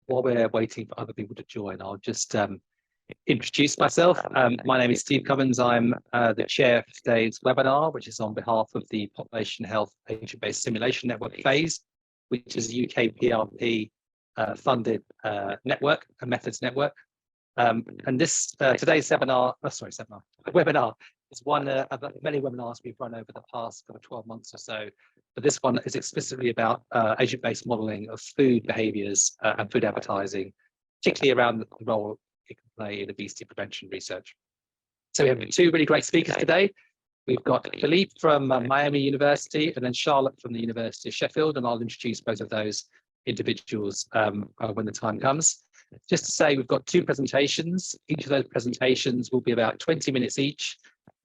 while we're waiting for other people to join, I'll just introduce myself. My name is Steve Cummins. I'm the chair for today's webinar, which is on behalf of the Population Health Agent-Based Simulation Network phase, which is a UK PRP funded network, a methods network. And this today's webinar is one of many webinars we've run over the past 12 months or so. But this one is explicitly about agent-based modeling of food behaviours and food advertising, particularly around the role it can play in obesity prevention research. So we have two really great speakers today. We've got Philippe from Miami University and then Charlotte from the University of Sheffield, and I'll introduce both of those individuals when the time comes. Just to say, we've got two presentations. Each of those presentations will be about 20 minutes each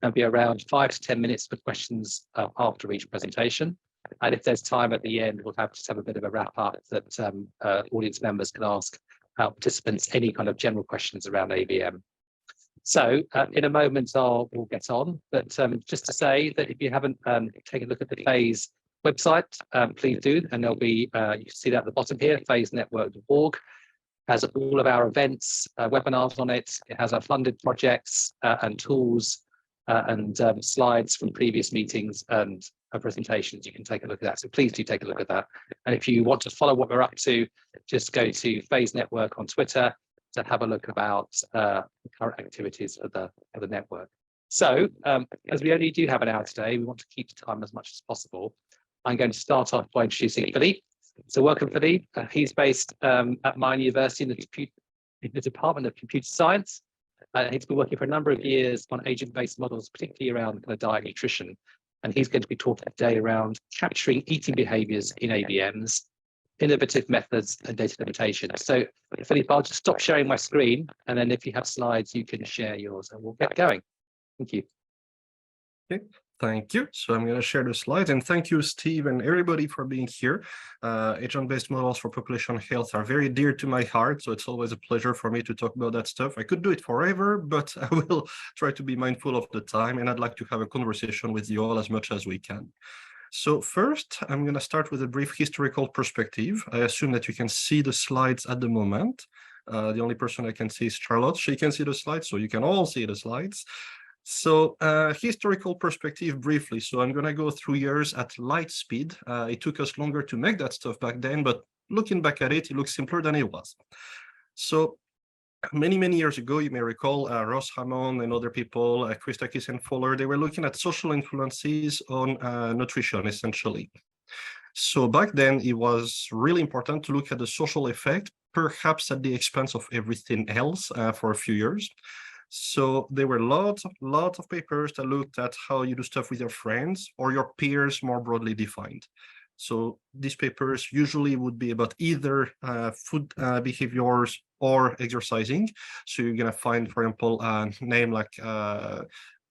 and be around 5 to 10 minutes for questions after each presentation. And if there's time at the end, we'll just have a bit of a wrap up that audience members can ask our participants any kind of general questions around ABM. So in a moment, we'll get on. But just to say that if you haven't taken a look at the phase website, please do. And there'll be, you can see that at the bottom here, phasenetwork.org. Has all of our events, webinars on it. It has our funded projects and tools and slides from previous meetings and presentations. You can take a look at that. So please do take a look at that. And if you want to follow what we're up to, just go to Phase Network on Twitter to have a look about the current activities of the network. So as we only do have an hour today, we want to keep the time as much as possible. I'm going to start off by introducing Philippe. So welcome, Philippe. He's based at Miami University in the Department of Computer Science. He's been working for a number of years on agent-based models, particularly around diet and nutrition. And he's going to be talking today around capturing eating behaviours in ABMs, innovative methods and data limitation. So Philippe, I'll just stop sharing my screen. And then if you have slides, you can share yours and we'll get going. Thank you. Okay. Thank you. So I'm going to share the slides, and thank you, Steve, and everybody for being here. Agent-based models for population health are very dear to my heart, so it's always a pleasure for me to talk about that stuff. I could do it forever, but I will try to be mindful of the time, and I'd like to have a conversation with you all as much as we can. So first, I'm going to start with a brief historical perspective. I assume that you can see the slides at the moment. The only person I can see is Charlotte. She can see the slides, so you can all see the slides. So historical perspective briefly. So I'm going to go through years at light speed. It took us longer to make that stuff back then, but looking back at it, it looks simpler than it was. So many years ago, you may recall Ross Hammond and other people, Christakis and Fowler, they were looking at social influences on nutrition, essentially. So back then, it was really important to look at the social effect, perhaps at the expense of everything else for a few years. So there were lots of papers that looked at how you do stuff with your friends or your peers, more broadly defined. So these papers usually would be about either food behaviors or exercising. So you're going to find, for example, a name like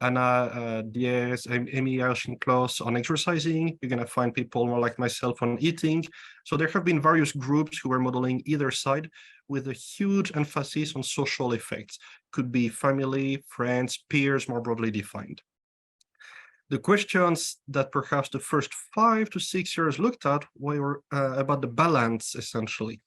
Anna Diaz, Amy Klaus on exercising. You're going to find people more like myself on eating. So there have been various groups who were modeling either side with a huge emphasis on social effects. Could be family, friends, peers, more broadly defined. The questions that perhaps the first 5 to 6 years looked at were about the balance, essentially.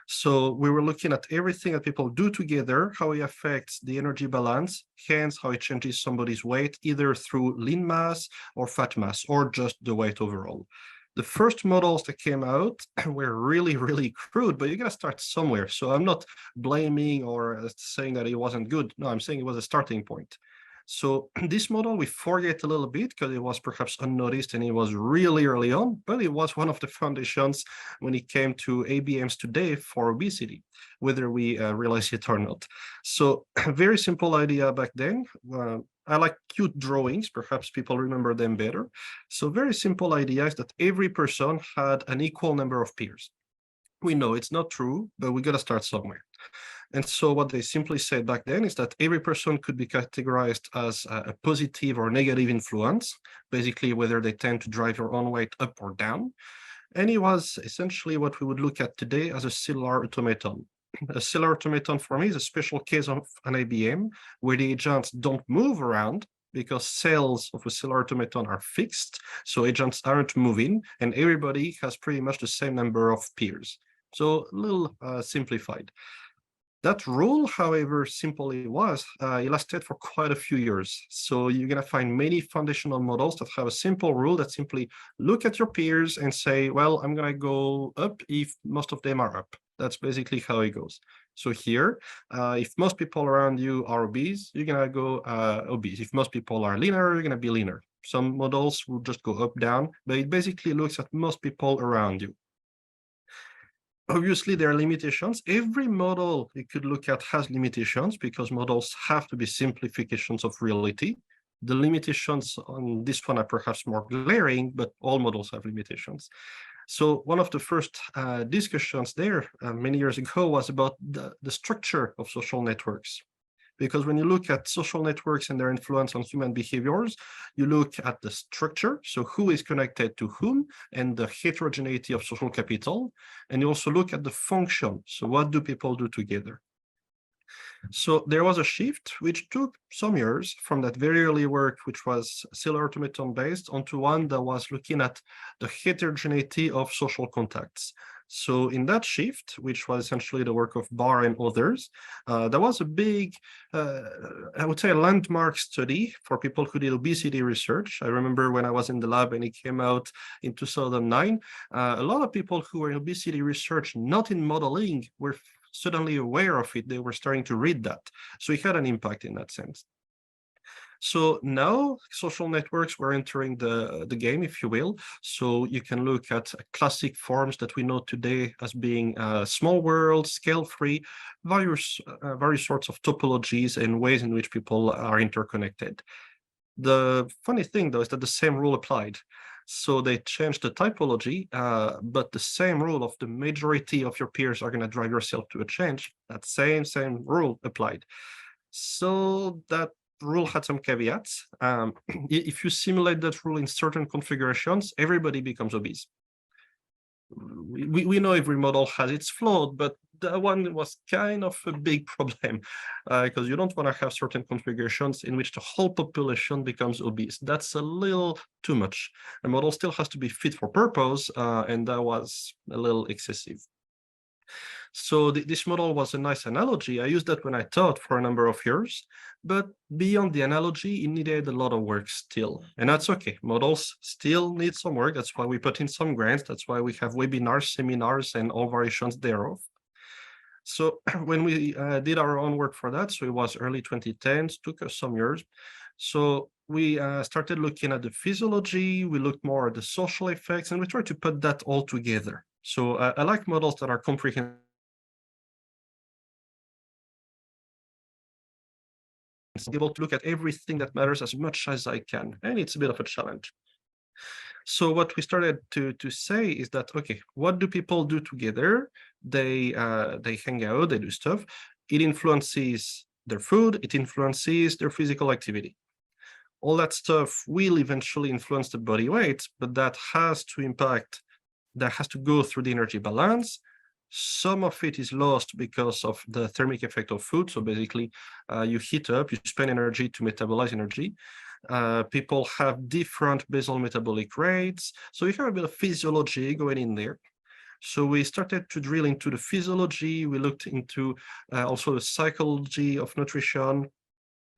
So we were looking at everything that people do together, how it affects the energy balance, hence how it changes somebody's weight, either through lean mass or fat mass, or just the weight overall. The first models that came out were really crude, but you gotta start somewhere. So I'm not blaming or saying that it wasn't good. No, I'm saying it was a starting point. So this model, we forget a little bit because it was perhaps unnoticed and it was really early on, but it was one of the foundations when it came to ABMs today for obesity, whether we realize it or not. So a very simple idea back then. I like cute drawings, perhaps people remember them better. So very simple idea is that every person had an equal number of peers. We know it's not true, but we got to start somewhere. And so what they simply said back then is that every person could be categorized as a positive or negative influence, basically whether they tend to drive your own weight up or down. And it was essentially what we would look at today as a cellular automaton. A cellular automaton for me is a special case of an ABM where the agents don't move around because cells of a cellular automaton are fixed, so agents aren't moving, and everybody has pretty much the same number of peers. So a little simplified. That rule, however simple it was, it lasted for quite a few years. So you're going to find many foundational models that have a simple rule that simply look at your peers and say, well, I'm going to go up if most of them are up. That's basically how it goes. So here, if most people around you are obese, you're going to go obese. If most people are leaner, you're going to be leaner. Some models will just go up, down, but it basically looks at most people around you. Obviously, there are limitations. Every model you could look at has limitations because models have to be simplifications of reality. The limitations on this one are perhaps more glaring, but all models have limitations. So one of the first discussions there many years ago was about the structure of social networks. Because when you look at social networks and their influence on human behaviors, you look at the structure, so who is connected to whom, and the heterogeneity of social capital. And you also look at the function, so what do people do together? So there was a shift which took some years from that very early work, which was cellular automaton based, onto one that was looking at the heterogeneity of social contacts. So in that shift, which was essentially the work of Barr and others, there was a big, I would say, a landmark study for people who did obesity research. I remember when I was in the lab and it came out in 2009, a lot of people who were in obesity research, not in modeling, were suddenly aware of it. They were starting to read that. So it had an impact in that sense. So now social networks were entering the game, if you will. So you can look at classic forms that we know today as being small world, scale-free, various sorts of topologies and ways in which people are interconnected. The funny thing, though, is that the same rule applied. So they changed the typology, but the same rule of the majority of your peers are going to drive yourself to a change. That same rule applied. So that rule had some caveats. If you simulate that rule in certain configurations, everybody becomes obese. We know every model has its flaw, but that one was kind of a big problem because you don't want to have certain configurations in which the whole population becomes obese. That's a little too much. The model still has to be fit for purpose, and that was a little excessive. So this model was a nice analogy. I used that when I taught for a number of years, but beyond the analogy, it needed a lot of work still. And that's okay. Models still need some work. That's why we put in some grants. That's why we have webinars, seminars, and all variations thereof. So when we did our own work for that, so it was early 2010s, took us some years. So we started looking at the physiology, we looked more at the social effects, and we tried to put that all together. So I like models that are comprehensive, able to look at everything that matters as much as I can. And it's a bit of a challenge. So what we started to say is that, okay, what do people do together? They hang out, they do stuff. It influences their food, it influences their physical activity. All that stuff will eventually influence the body weight, but that has to go through the energy balance. Some of it is lost because of the thermic effect of food. So basically, you heat up, you spend energy to metabolize energy. People have different basal metabolic rates. So you have a bit of physiology going in there. So we started to drill into the physiology. We looked into also the psychology of nutrition.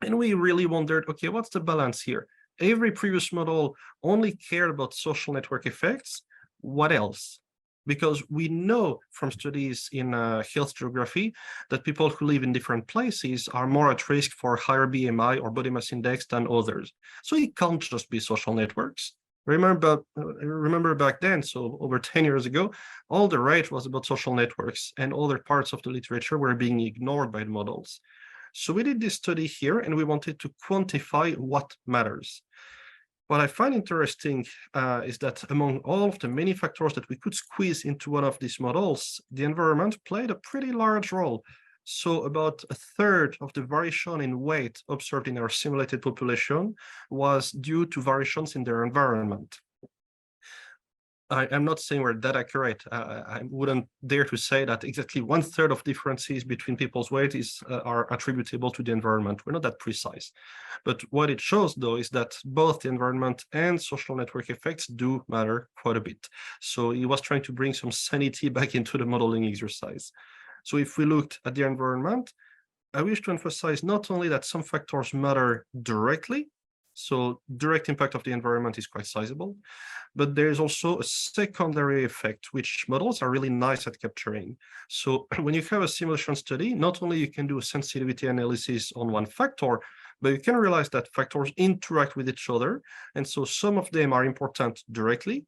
And we really wondered, okay, what's the balance here? Every previous model only cared about social network effects. What else? Because we know from studies in health geography that people who live in different places are more at risk for higher BMI or body mass index than others. So it can't just be social networks. Remember back then, so over 10 years ago, all the rage was about social networks and other parts of the literature were being ignored by the models. So we did this study here and we wanted to quantify what matters. What I find interesting is that among all of the many factors that we could squeeze into one of these models, the environment played a pretty large role. So about a third of the variation in weight observed in our simulated population was due to variations in their environment. I am not saying we're that accurate. I wouldn't dare to say that exactly 1/3 of differences between people's weight are attributable to the environment. We're not that precise. But what it shows, though, is that both the environment and social network effects do matter quite a bit. So he was trying to bring some sanity back into the modeling exercise. So if we looked at the environment, I wish to emphasize not only that some factors matter directly, so direct impact of the environment is quite sizable, but there is also a secondary effect, which models are really nice at capturing. So when you have a simulation study, not only you can do a sensitivity analysis on one factor, but you can realize that factors interact with each other. And so some of them are important directly,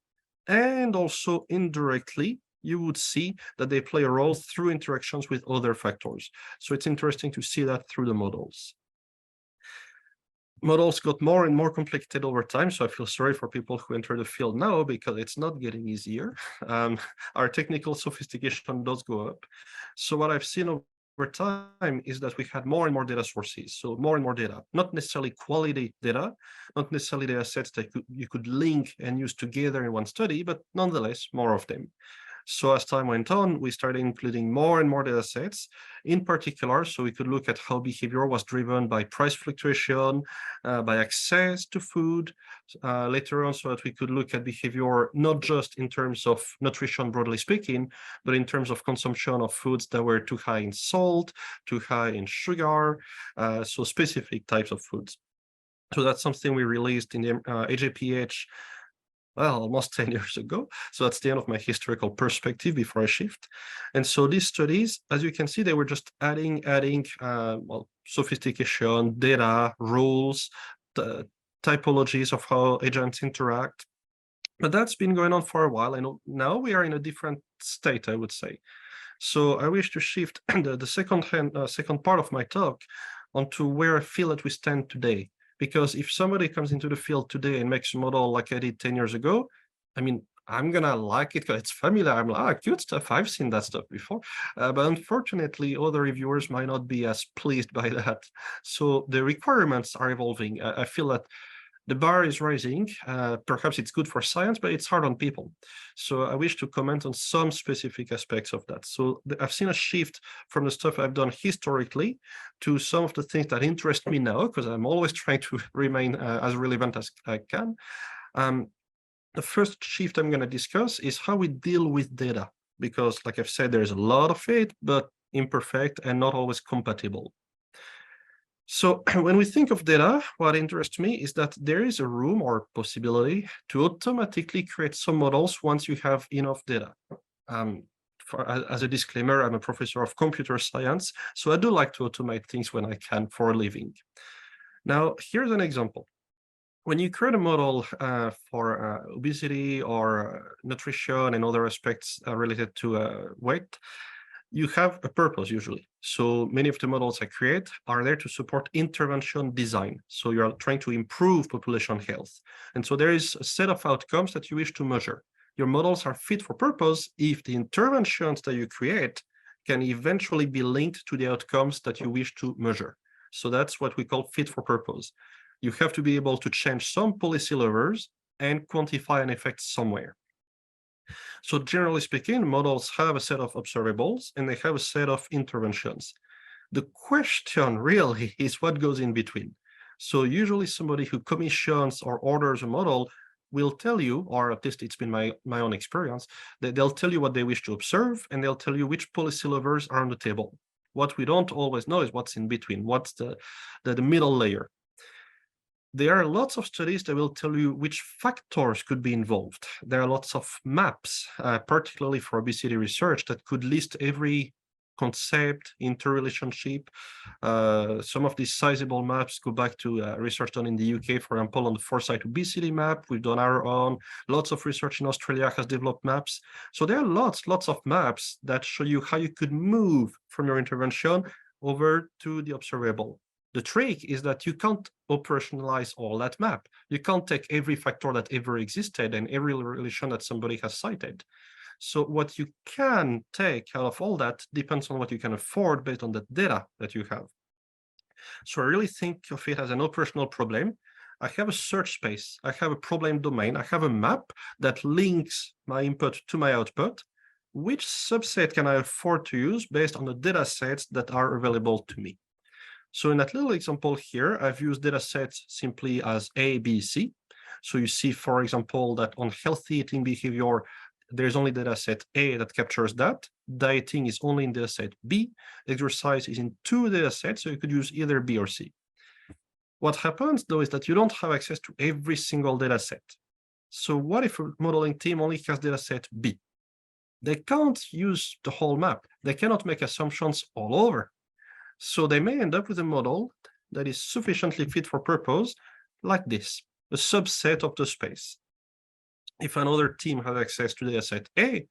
and also indirectly, you would see that they play a role through interactions with other factors. So it's interesting to see that through the models. Models got more and more complicated over time, so I feel sorry for people who enter the field now because it's not getting easier. Our technical sophistication does go up. So what I've seen over time is that we had more and more data sources, so more and more data, not necessarily quality data, not necessarily data sets that you could link and use together in one study, but nonetheless, more of them. So as time went on, we started including more and more data sets, in particular, so we could look at how behavior was driven by price fluctuation, by access to food, later on, so that we could look at behavior not just in terms of nutrition, broadly speaking, but in terms of consumption of foods that were too high in salt, too high in sugar, so specific types of foods. So that's something we released in the AJPH well, almost 10 years ago. So that's the end of my historical perspective before I shift. And so these studies, as you can see, they were just adding well, sophistication, data, rules, the typologies of how agents interact. But that's been going on for a while. And now we are in a different state, I would say. So I wish to shift the second part of my talk onto where I feel that we stand today. Because if somebody comes into the field today and makes a model like I did 10 years ago, I mean, I'm gonna like it because it's familiar. I'm like, cute stuff. I've seen that stuff before. But unfortunately, other reviewers might not be as pleased by that. So the requirements are evolving. I feel that the bar is rising. Perhaps it's good for science, but it's hard on people. So I wish to comment on some specific aspects of that. So I've seen a shift from the stuff I've done historically to some of the things that interest me now, because I'm always trying to remain as relevant as I can. The first shift I'm going to discuss is how we deal with data, because like I've said, there's a lot of it, but imperfect and not always compatible. So when we think of data, what interests me is that there is a room or possibility to automatically create some models once you have enough data. As a disclaimer, I'm a professor of computer science, so I do like to automate things when I can for a living. Now, here's an example. When you create a model for obesity or nutrition and other aspects related to weight, you have a purpose usually. So many of the models I create are there to support intervention design. So you're trying to improve population health. And so there is a set of outcomes that you wish to measure. Your models are fit for purpose if the interventions that you create can eventually be linked to the outcomes that you wish to measure. So that's what we call fit for purpose. You have to be able to change some policy levers and quantify an effect somewhere. So generally speaking, models have a set of observables and they have a set of interventions. The question really is what goes in between. So usually somebody who commissions or orders a model will tell you, or at least it's been my own experience, that they'll tell you what they wish to observe and they'll tell you which policy levers are on the table. What we don't always know is what's in between, what's the middle layer. There are lots of studies that will tell you which factors could be involved. There are lots of maps, particularly for obesity research, that could list every concept, interrelationship. Some of these sizable maps go back to research done in the UK, for example, on the foresight obesity map. We've done our own. Lots of research in Australia has developed maps. So there are lots of maps that show you how you could move from your intervention over to the observable. The trick is that you can't operationalize all that map. You can't take every factor that ever existed and every relation that somebody has cited. So what you can take out of all that depends on what you can afford based on the data that you have. So I really think of it as an operational problem. I have a search space, I have a problem domain, I have a map that links my input to my output. Which subset can I afford to use based on the data sets that are available to me? So in that little example here, I've used data sets simply as A, B, C. So you see, for example, that on healthy eating behavior, there's only data set A that captures that. Dieting is only in data set B. Exercise is in 2 data sets, so you could use either B or C. What happens, though, is that you don't have access to every single data set. So what if a modeling team only has data set B? They can't use the whole map. They cannot make assumptions all over. So they may end up with a model that is sufficiently fit for purpose, like this, a subset of the space. If another team has access to dataset A,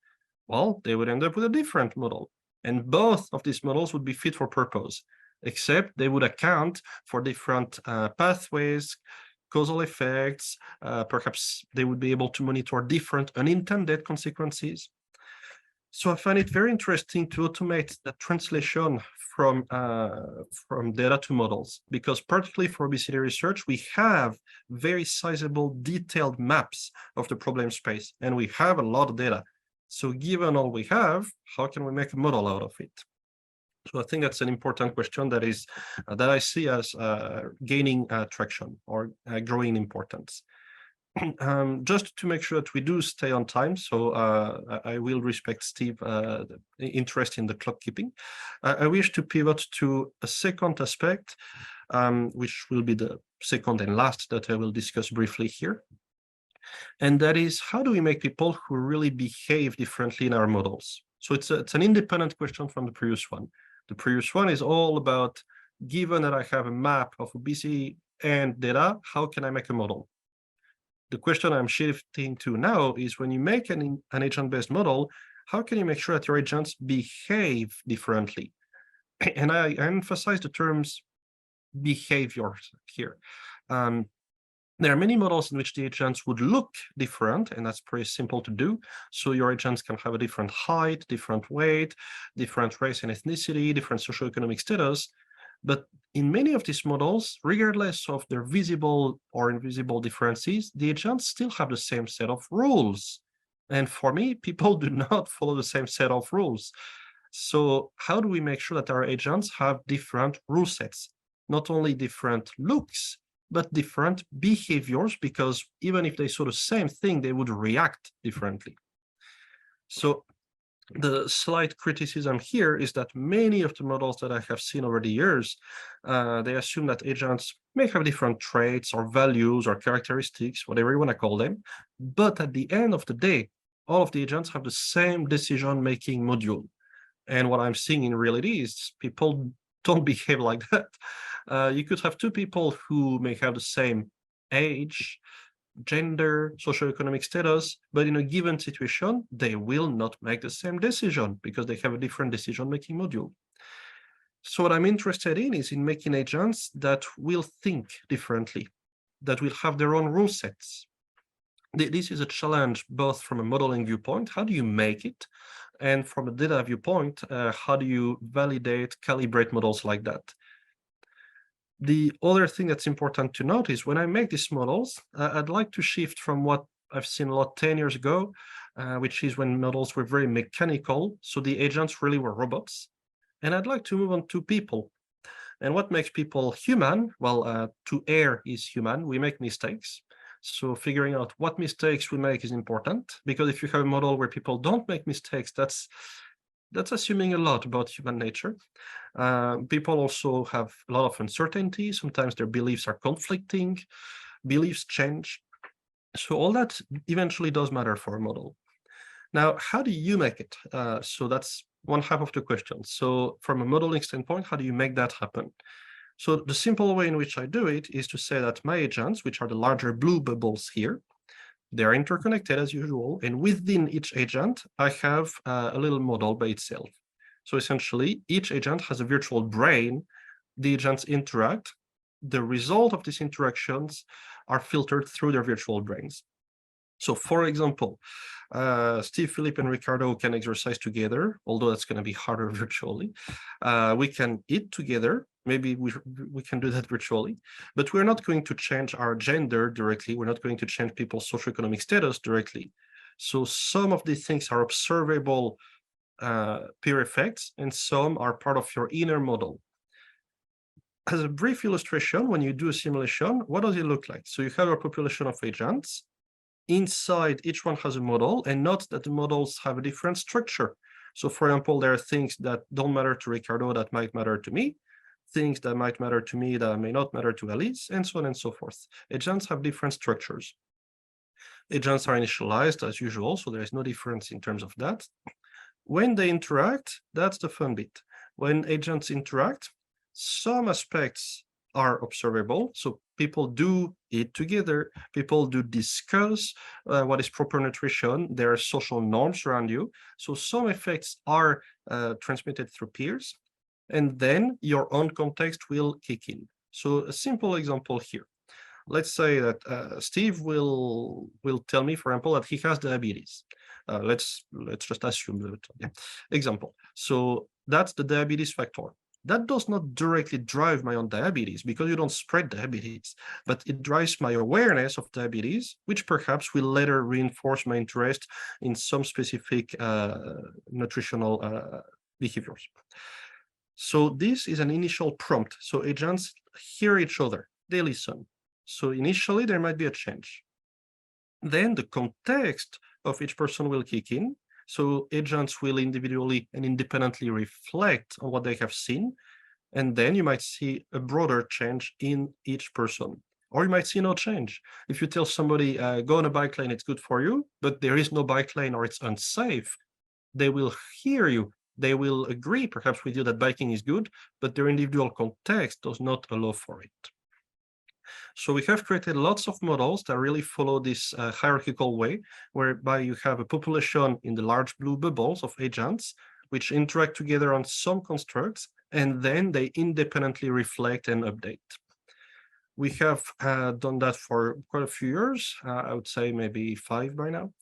well, they would end up with a different model. And both of these models would be fit for purpose, except they would account for different pathways, causal effects. Perhaps they would be able to monitor different unintended consequences. So I find it very interesting to automate the translation from data to models, because particularly for obesity research, we have very sizable detailed maps of the problem space, and we have a lot of data. So given all we have, how can we make a model out of it? So I think that's an important question that is that I see as gaining traction or growing importance. Just to make sure that we do stay on time, so I will respect Steve's interest in the clock keeping. I wish to pivot to a second aspect, which will be the second and last that I will discuss briefly here. And that is, how do we make people who really behave differently in our models? So it's an independent question from the previous one. The previous one is all about, given that I have a map of obesity and data, how can I make a model? The question I'm shifting to now is, when you make an agent-based model, how can you make sure that your agents behave differently? And I emphasize the terms behaviors here. There are many models in which the agents would look different, and that's pretty simple to do. So your agents can have a different height, different weight, different race and ethnicity, different socioeconomic status. But in many of these models, regardless of their visible or invisible differences, the agents still have the same set of rules. And for me, people do not follow the same set of rules. So how do we make sure that our agents have different rule sets? Not only different looks, but different behaviors, because even if they saw the same thing, they would react differently. So the slight criticism here is that many of the models that I have seen over the years, they assume that agents may have different traits or values or characteristics, whatever you want to call them. But at the end of the day, all of the agents have the same decision-making module. And what I'm seeing in reality is people don't behave like that. You could have 2 people who may have the same age, gender, socioeconomic status, but in a given situation, they will not make the same decision because they have a different decision-making module. So what I'm interested in is in making agents that will think differently, that will have their own rule sets. This is a challenge both from a modeling viewpoint, how do you make it? And from a data viewpoint, how do you validate, calibrate models like that? The other thing that's important to note is when I make these models, I'd like to shift from what I've seen a lot 10 years ago, which is when models were very mechanical. So the agents really were robots. And I'd like to move on to people. And what makes people human? Well, to err is human. We make mistakes. So figuring out what mistakes we make is important, because if you have a model where people don't make mistakes, that's assuming a lot about human nature. People also have a lot of uncertainty. Sometimes their beliefs are conflicting, beliefs change. So all that eventually does matter for a model. Now, how do you make it? So that's one half of the question. So from a modeling standpoint, how do you make that happen? So the simple way in which I do it is to say that my agents, which are the larger blue bubbles here, they're interconnected as usual, and within each agent, I have a little model by itself. So essentially, each agent has a virtual brain. The agents interact. The result of these interactions are filtered through their virtual brains. So for example, Steve, Philippe, and Ricardo can exercise together, although that's going to be harder virtually. We can eat together. Maybe we can do that virtually, but we're not going to change our gender directly. We're not going to change people's socioeconomic status directly. So some of these things are observable peer effects, and some are part of your inner model. As a brief illustration, when you do a simulation, what does it look like? So you have a population of agents. Inside, each one has a model, and note that the models have a different structure. So for example, there are things that don't matter to Ricardo that might matter to me, things that might matter to me that may not matter to Alice, and so on and so forth. Agents have different structures. Agents are initialized as usual, so there is no difference in terms of that. When they interact, that's the fun bit. When agents interact, some aspects are observable. So people do eat together, people do discuss what is proper nutrition, there are social norms around you. So some effects are transmitted through peers, and then your own context will kick in. So a simple example here. Let's say that Steve will tell me, for example, that he has diabetes. Let's just assume that. Yeah. Example. So that's the diabetes factor. That does not directly drive my own diabetes because you don't spread diabetes, but it drives my awareness of diabetes, which perhaps will later reinforce my interest in some specific nutritional behaviors. So this is an initial prompt. So agents hear each other, they listen. So initially there might be a change. Then the context of each person will kick in. So agents will individually and independently reflect on what they have seen. And then you might see a broader change in each person. Or you might see no change. If you tell somebody, go on a bike lane, it's good for you, but there is no bike lane or it's unsafe, they will hear you. They will agree perhaps with you that biking is good, but their individual context does not allow for it. So we have created lots of models that really follow this hierarchical way, whereby you have a population in the large blue bubbles of agents, which interact together on some constructs, and then they independently reflect and update. We have done that for quite a few years, I would say maybe 5 by now.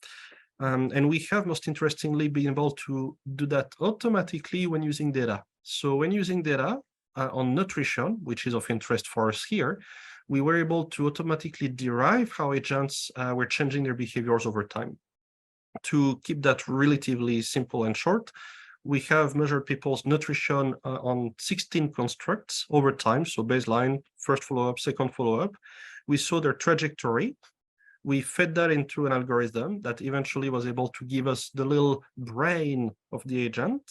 And we have, most interestingly, been able to do that automatically when using data. So when using data on nutrition, which is of interest for us here, we were able to automatically derive how agents were changing their behaviors over time. To keep that relatively simple and short, we have measured people's nutrition on 16 constructs over time. So baseline, first follow-up, second follow-up. We saw their trajectory. We fed that into an algorithm that eventually was able to give us the little brain of the agent.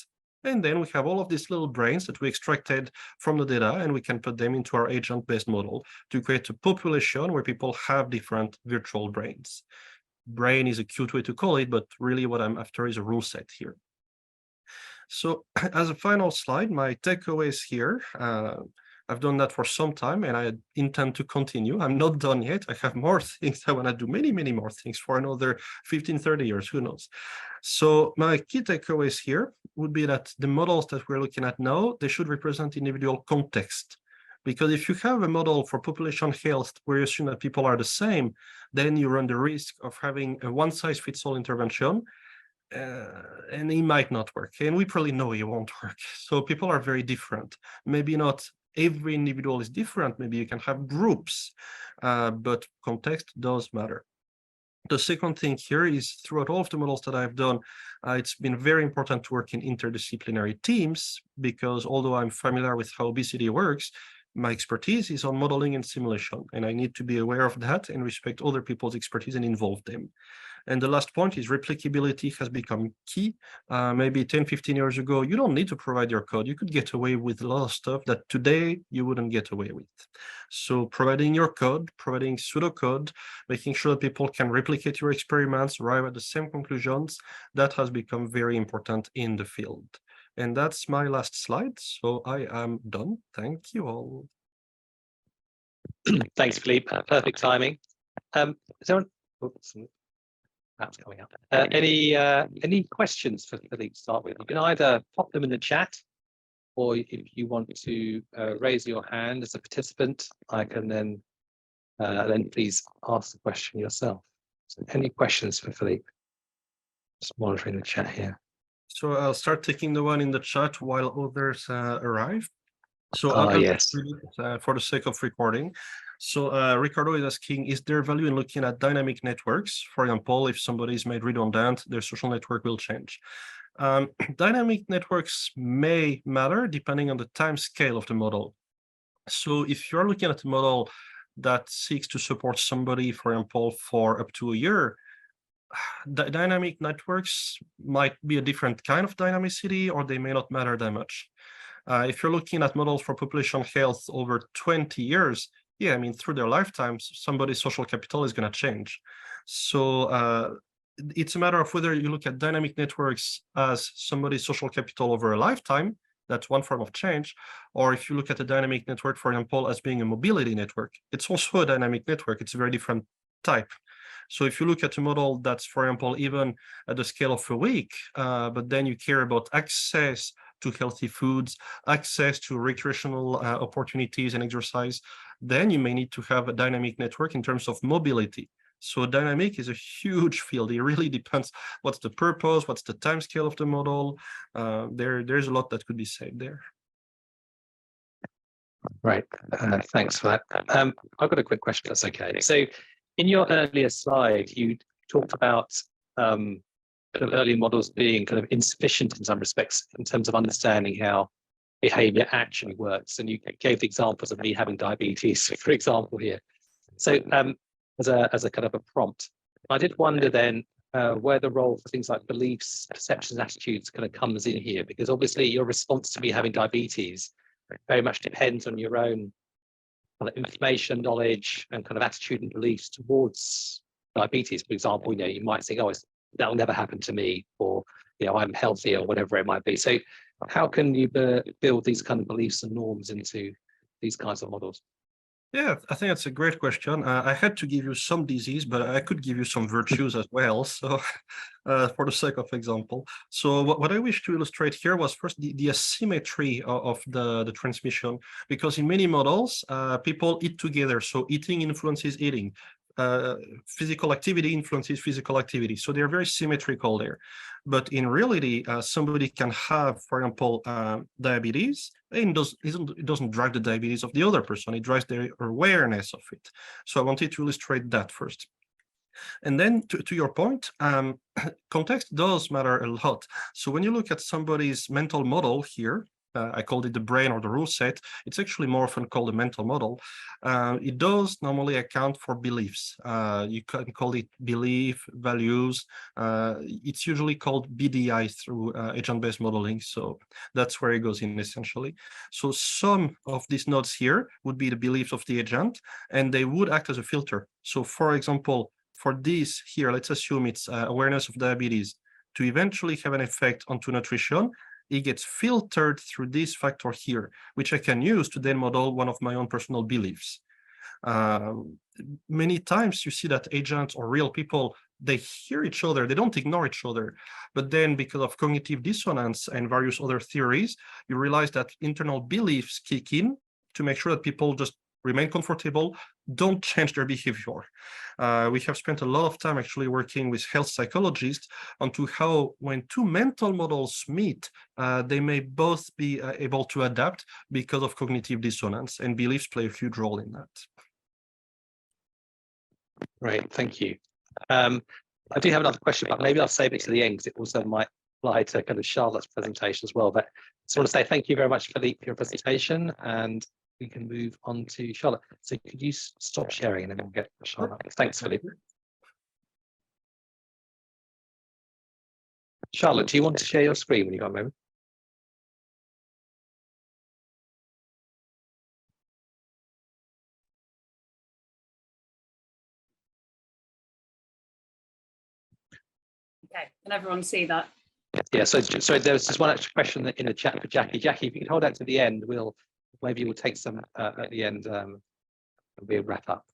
And then we have all of these little brains that we extracted from the data, and we can put them into our agent-based model to create a population where people have different virtual brains. Brain is a cute way to call it, but really what I'm after is a rule set here. So as a final slide, my takeaways here, I've done that for some time and I intend to continue. I'm not done yet. I have more things. I want to do many, many more things for another 15, 30 years, who knows. So my key takeaways here would be that the models that we're looking at now, they should represent individual context. Because if you have a model for population health where you assume that people are the same, then you run the risk of having a one-size-fits-all intervention, and it might not work. And we probably know it won't work. So people are very different. Maybe not every individual is different. Maybe you can have groups, but context does matter. The second thing here is throughout all of the models that I've done, it's been very important to work in interdisciplinary teams, because although I'm familiar with how obesity works, my expertise is on modeling and simulation, and I need to be aware of that and respect other people's expertise and involve them. And the last point is replicability has become key. Maybe 10, 15 years ago, you don't need to provide your code. You could get away with a lot of stuff that today you wouldn't get away with. So providing your code, providing pseudocode, making sure that people can replicate your experiments, arrive at the same conclusions, that has become very important in the field. And that's my last slide. So I am done. Thank you all. Thanks, Philippe. Perfect timing. Is there that's coming up. Any questions for Philippe to start with? You can either pop them in the chat, or if you want to raise your hand as a participant, I can then please ask the question yourself. So any questions for Philippe? Just monitoring the chat here. So I'll start taking the one in the chat while others arrive. So Yes. For the sake of recording. So Ricardo is asking, is there value in looking at dynamic networks? For example, if somebody is made redundant, their social network will change. Dynamic networks may matter depending on the time scale of the model. So if you're looking at a model that seeks to support somebody, for example, for up to a year, dynamic networks might be a different kind of dynamicity, or they may not matter that much. If you're looking at models for population health over 20 years, yeah, I mean, through their lifetimes, somebody's social capital is going to change. So it's a matter of whether you look at dynamic networks as somebody's social capital over a lifetime, that's one form of change, or if you look at a dynamic network, for example, as being a mobility network, it's also a dynamic network. It's a very different type. So if you look at a model that's, for example, even at the scale of a week, but then you care about access to healthy foods, access to recreational opportunities and exercise, then you may need to have a dynamic network in terms of mobility. So dynamic is a huge field. It really depends what's the purpose, what's the time scale of the model. There's a lot that could be said there. Right. Thanks for that. I've got a quick question, if that's okay. So in your earlier slide, you talked about kind of early models being kind of insufficient in some respects in terms of understanding how behavior actually works. And you gave the examples of me having diabetes, for example, here. So as a kind of a prompt, I did wonder then where the role for things like beliefs, perceptions, attitudes kind of comes in here, because obviously your response to me having diabetes very much depends on your own kind of information, knowledge, and kind of attitude and beliefs towards diabetes. For example, you might think, oh, that'll never happen to me, or I'm healthy, or whatever it might be. So how can you build these kind of beliefs and norms into these kinds of models? Yeah, I think that's a great question. I had to give you some disease, but I could give you some virtues as well. So for the sake of example. So what I wish to illustrate here was first the asymmetry of the transmission, because in many models, people eat together. So eating influences eating. Physical activity influences physical activity. So they're very symmetrical there. But in reality, somebody can have, for example, diabetes, and it doesn't drive the diabetes of the other person. It drives their awareness of it. So I wanted to illustrate that first. And then to your point, context does matter a lot. So when you look at somebody's mental model here, I called it the brain or the rule set. It's actually more often called a mental model. It does normally account for beliefs. You can call it belief, values. It's usually called BDI through agent-based modeling. So that's where it goes in essentially. So some of these nodes here would be the beliefs of the agent, and they would act as a filter. So for example, for this here, let's assume it's awareness of diabetes. To eventually have an effect onto nutrition, it gets filtered through this factor here, which I can use to then model one of my own personal beliefs. Many times you see that agents or real people, they hear each other, they don't ignore each other. But then because of cognitive dissonance and various other theories, you realize that internal beliefs kick in to make sure that people just remain comfortable, don't change their behavior. We have spent a lot of time actually working with health psychologists onto how when two mental models meet, they may both be able to adapt because of cognitive dissonance, and beliefs play a huge role in that. Great, thank you. I do have another question, but maybe I'll save it to the end because it also might apply to kind of Charlotte's presentation as well. But I just want to say thank you very much, Philippe, for your presentation, and we can move on to Charlotte. So could you stop sharing and then we'll get Charlotte. Thanks, Philippe. Charlotte, do you want to share your screen when you've got a moment? Okay, can everyone see that? Yeah, so there's just one extra question in the chat for Jackie. Jackie, if you can hold that to the end, maybe we'll take some at the end and we'll wrap up.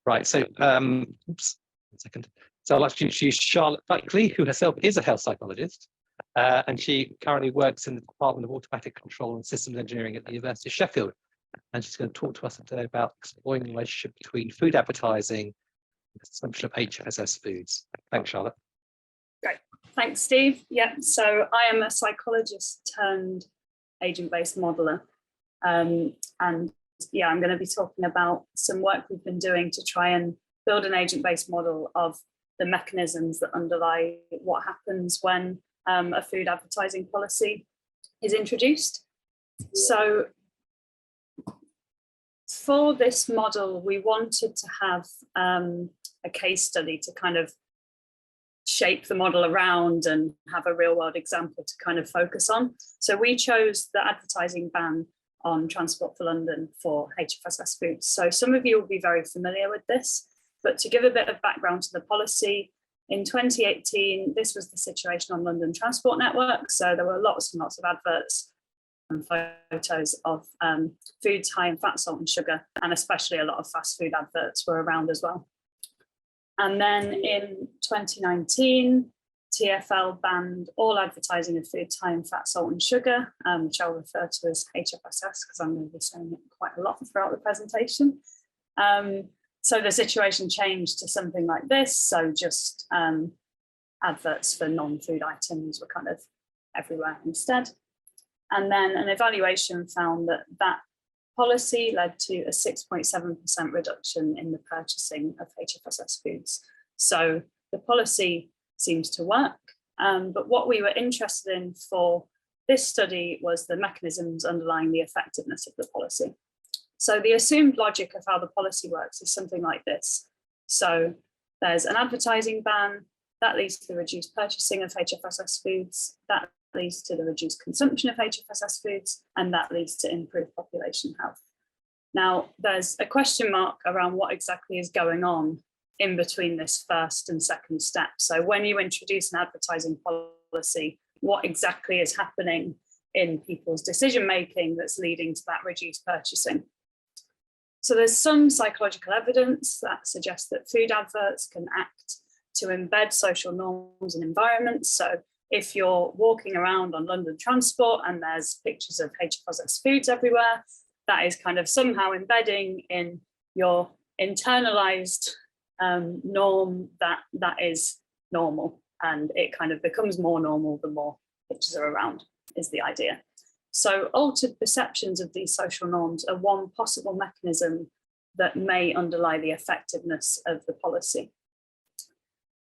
Right, so oops, 1 second. So I'd like to introduce Charlotte Buckley, who herself is a health psychologist, and she currently works in the Department of Automatic Control and Systems Engineering at the University of Sheffield. And she's going to talk to us today about exploring the relationship between food advertising, consumption of HFSS foods. Thanks, Charlotte. Great. Thanks, Steve. Yeah, so I am a psychologist turned agent-based modeler. And yeah, I'm going to be talking about some work we've been doing to try and build an agent-based model of the mechanisms that underlie what happens when a food advertising policy is introduced. So for this model, we wanted to have a case study to kind of shape the model around and have a real world example to kind of focus on. So we chose the advertising ban on Transport for London for HFSS foods. So some of you will be very familiar with this, but to give a bit of background to the policy, in 2018, this was the situation on London Transport Network. So there were lots and lots of adverts and photos of foods high in fat, salt and sugar, and especially a lot of fast food adverts were around as well. And then in 2019, TfL banned all advertising of foods high in fat, salt and sugar, which I'll refer to as HFSS because I'm going to be saying it quite a lot throughout the presentation. So the situation changed to something like this. So just adverts for non-food items were kind of everywhere instead. And then an evaluation found that that policy led to a 6.7% reduction in the purchasing of HFSS foods. So the policy seems to work, but what we were interested in for this study was the mechanisms underlying the effectiveness of the policy. So the assumed logic of how the policy works is something like this. So there's an advertising ban that leads to the reduced purchasing of HFSS foods, that leads to the reduced consumption of HFSS foods, and that leads to improved population health. Now, there's a question mark around what exactly is going on in between this first and second step. So when you introduce an advertising policy, what exactly is happening in people's decision-making that's leading to that reduced purchasing? So there's some psychological evidence that suggests that food adverts can act to embed social norms and environments. So if you're walking around on London Transport and there's pictures of HFSS foods everywhere, that is kind of somehow embedding in your internalized norm that is normal, and it kind of becomes more normal the more pictures are around, is the idea. So altered perceptions of these social norms are one possible mechanism that may underlie the effectiveness of the policy.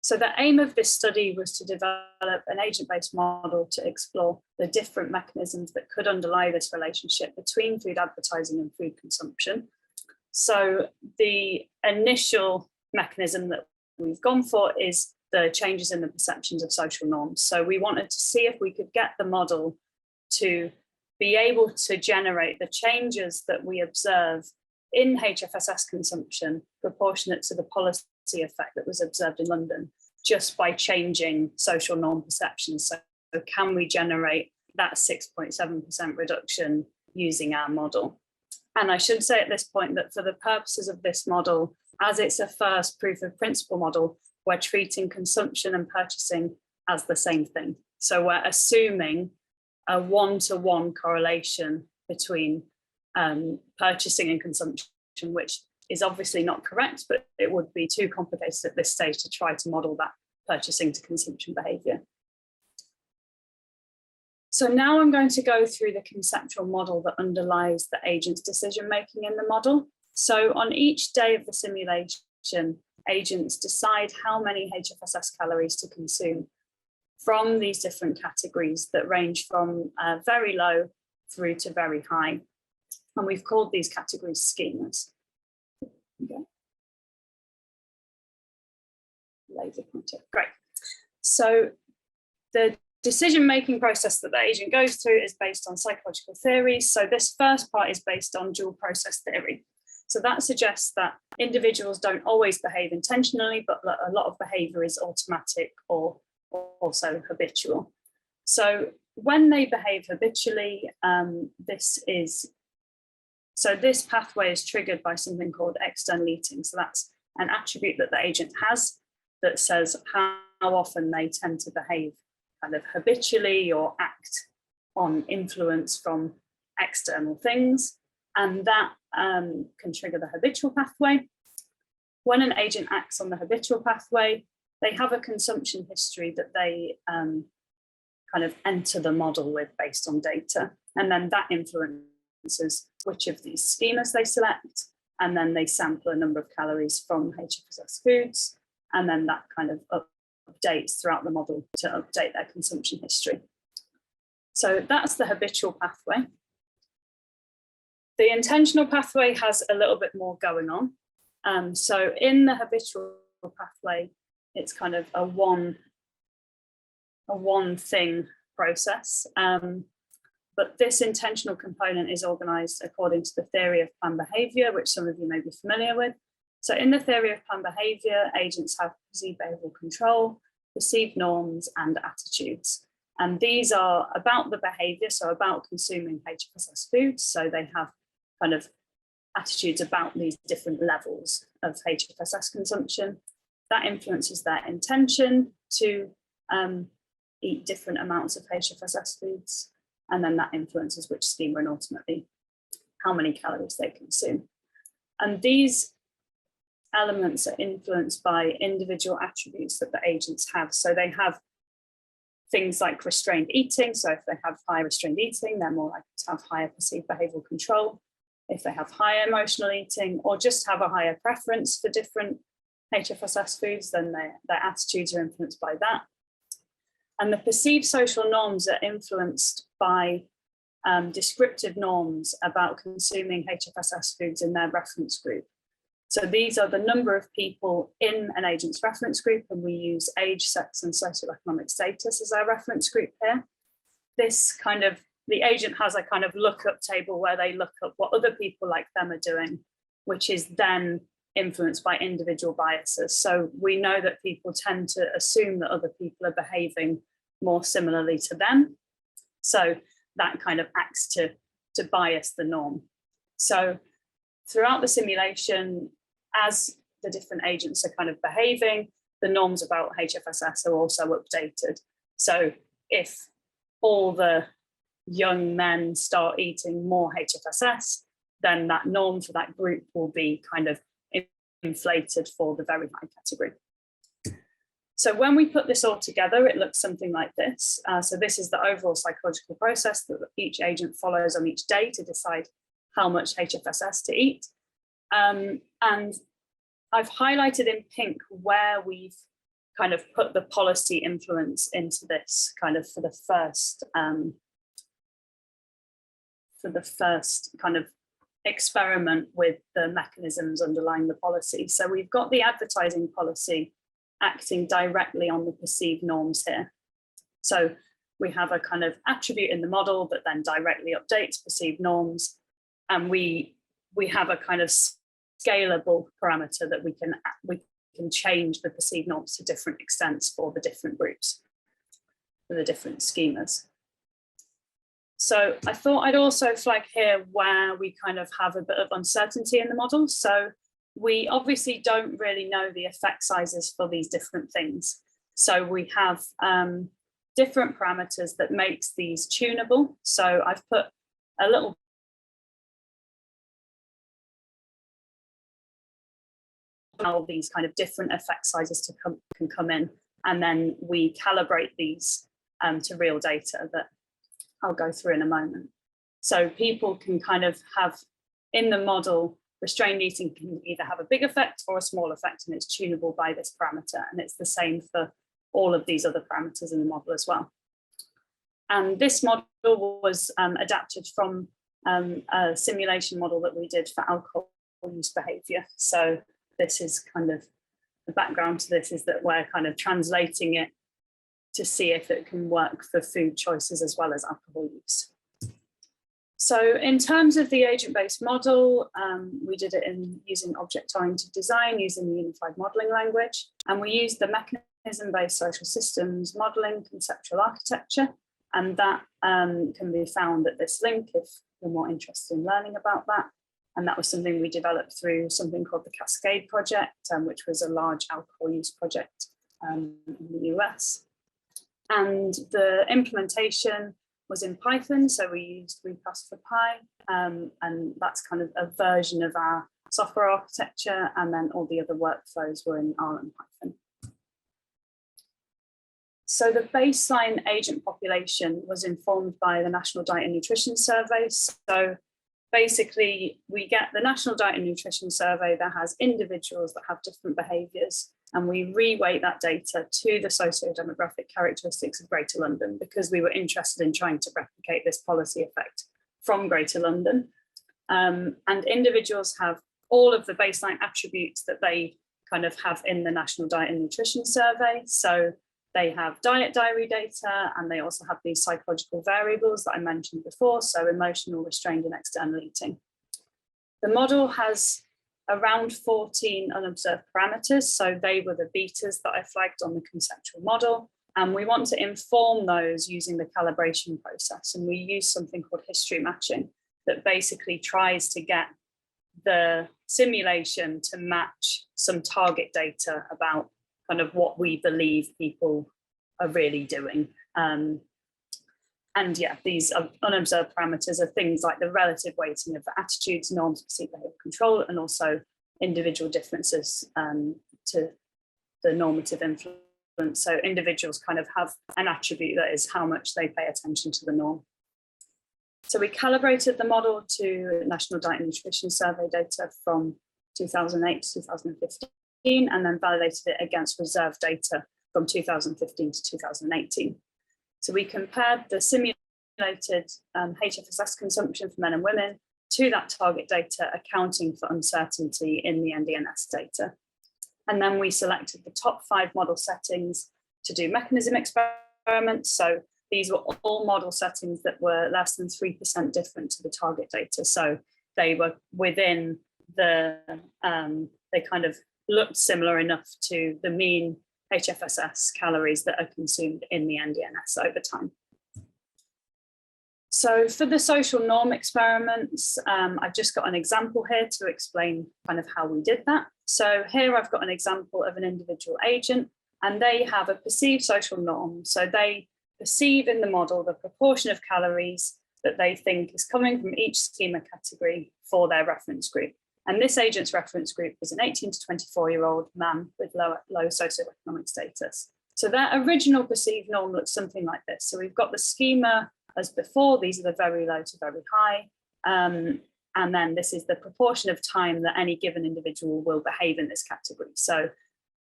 So the aim of this study was to develop an agent-based model to explore the different mechanisms that could underlie this relationship between food advertising and food consumption. So the initial mechanism that we've gone for is the changes in the perceptions of social norms. So we wanted to see if we could get the model to be able to generate the changes that we observe in HFSS consumption proportionate to the policy effect that was observed in London, just by changing social norm perceptions. So can we generate that 6.7% reduction using our model? And I should say at this point that for the purposes of this model, as it's a first proof of principle model, we're treating consumption and purchasing as the same thing. So we're assuming a one-to-one correlation between purchasing and consumption, which is obviously not correct, but it would be too complicated at this stage to try to model that purchasing to consumption behaviour. So now I'm going to go through the conceptual model that underlies the agent's decision-making in the model. So on each day of the simulation, agents decide how many HFSS calories to consume from these different categories that range from very low through to very high. And we've called these categories schemas. Okay. Laser pointer. Great. So the decision-making process that the agent goes through is based on psychological theories. So this first part is based on dual process theory. So that suggests that individuals don't always behave intentionally, but that a lot of behavior is automatic or also habitual. So when they behave habitually, this pathway is triggered by something called external eating. So that's an attribute that the agent has that says how often they tend to behave kind of habitually or act on influence from external things. And that can trigger the habitual pathway. when an agent acts on the habitual pathway, they have a consumption history that they kind of enter the model with based on data. And then that influences which of these schemas they select. And then they sample a number of calories from HFSS foods. And then that kind of updates throughout the model to update their consumption history. So that's the habitual pathway. The intentional pathway has a little bit more going on. So in the habitual pathway, it's kind of a one thing process. But this intentional component is organized according to the theory of planned behavior, which some of you may be familiar with. So in the theory of planned behavior, agents have perceived behavioral control, perceived norms, and attitudes. And these are about the behavior, so about consuming HFSS foods. So they have kind of attitudes about these different levels of HFSS consumption. That influences their intention to eat different amounts of HFSS foods. And then that influences which schema and ultimately how many calories they consume. And these elements are influenced by individual attributes that the agents have. So they have things like restrained eating. So if they have high restrained eating, they're more likely to have higher perceived behavioral control. If they have higher emotional eating or just have a higher preference for different HFSS foods, then their attitudes are influenced by that. And the perceived social norms are influenced by descriptive norms about consuming HFSS foods in their reference group. So these are the number of people in an agent's reference group, and we use age, sex, and socioeconomic status as our reference group here. This kind of, the agent has a kind of lookup table where they look up what other people like them are doing, which is then influenced by individual biases. So we know that people tend to assume that other people are behaving more similarly to them. So that kind of acts to bias the norm. So throughout the simulation, as the different agents are kind of behaving, the norms about HFSS are also updated. So if all the young men start eating more HFSS, then that norm for that group will be kind of inflated for the very high category. So when we put this all together, it looks something like this. So this is the overall psychological process that each agent follows on each day to decide how much HFSS to eat. And I've highlighted in pink where we've kind of put the policy influence into this kind of for the first kind of experiment with the mechanisms underlying the policy. So we've got the advertising policy acting directly on the perceived norms here. So we have a kind of attribute in the model that then directly updates perceived norms. And we have a kind of scalable parameter that we can change the perceived norms to different extents for the different groups, for the different schemas. So I thought I'd also flag here where we kind of have a bit of uncertainty in the model. So we obviously don't really know the effect sizes for these different things. So we have different parameters that makes these tunable. So I've put a little all these kind of different effect sizes can come in, and then we calibrate these to real data that I'll go through in a moment. So people can kind of have in the model, restrained eating can either have a big effect or a small effect, and it's tunable by this parameter. And it's the same for all of these other parameters in the model as well. And this model was adapted from a simulation model that we did for alcohol use behavior. So this is kind of the background to this is that we're kind of translating it to see if it can work for food choices as well as alcohol use. So in terms of the agent-based model, we did it using object-oriented design, using the unified modeling language, and we used the mechanism-based social systems modeling conceptual architecture, and that can be found at this link if you're more interested in learning about that. And that was something we developed through something called the Cascade Project, which was a large alcohol use project in the US. And the implementation was in Python, so we used Repass for Pi, and that's kind of a version of our software architecture, and then all the other workflows were in R and Python. So the baseline agent population was informed by the National Diet and Nutrition Survey. So basically, we get the National Diet and Nutrition Survey that has individuals that have different behaviours, and we reweight that data to the socio-demographic characteristics of Greater London, because we were interested in trying to replicate this policy effect from Greater London. And individuals have all of the baseline attributes that they kind of have in the National Diet and Nutrition Survey. So they have diet diary data, and they also have these psychological variables that I mentioned before, so emotional, restrained, and external eating. The model has around 14 unobserved parameters, so they were the betas that I flagged on the conceptual model, and we want to inform those using the calibration process, and we use something called history matching that basically tries to get the simulation to match some target data about kind of what we believe people are really doing. And yeah, these unobserved parameters are things like the relative weighting of the attitudes, norms, perceived behavior control, and also individual differences to the normative influence. So individuals kind of have an attribute that is how much they pay attention to the norm. So we calibrated the model to National Diet and Nutrition Survey data from 2008 to 2015. And then validated it against reserve data from 2015 to 2018. So we compared the simulated HFSS consumption for men and women to that target data, accounting for uncertainty in the NDNS data. And then we selected the top 5 model settings to do mechanism experiments. So these were all model settings that were less than 3% different to the target data. So they were within the, they kind of looked similar enough to the mean HFSS calories that are consumed in the NDNS over time. So for the social norm experiments, I've just got an example here to explain kind of how we did that. So here I've got an example of an individual agent, and they have a perceived social norm. So they perceive in the model the proportion of calories that they think is coming from each schema category for their reference group. And this agent's reference group is an 18 to 24-year-old man with low socioeconomic status. So their original perceived norm looks something like this. So we've got the schema as before. These are the very low to very high. And then this is the proportion of time that any given individual will behave in this category. So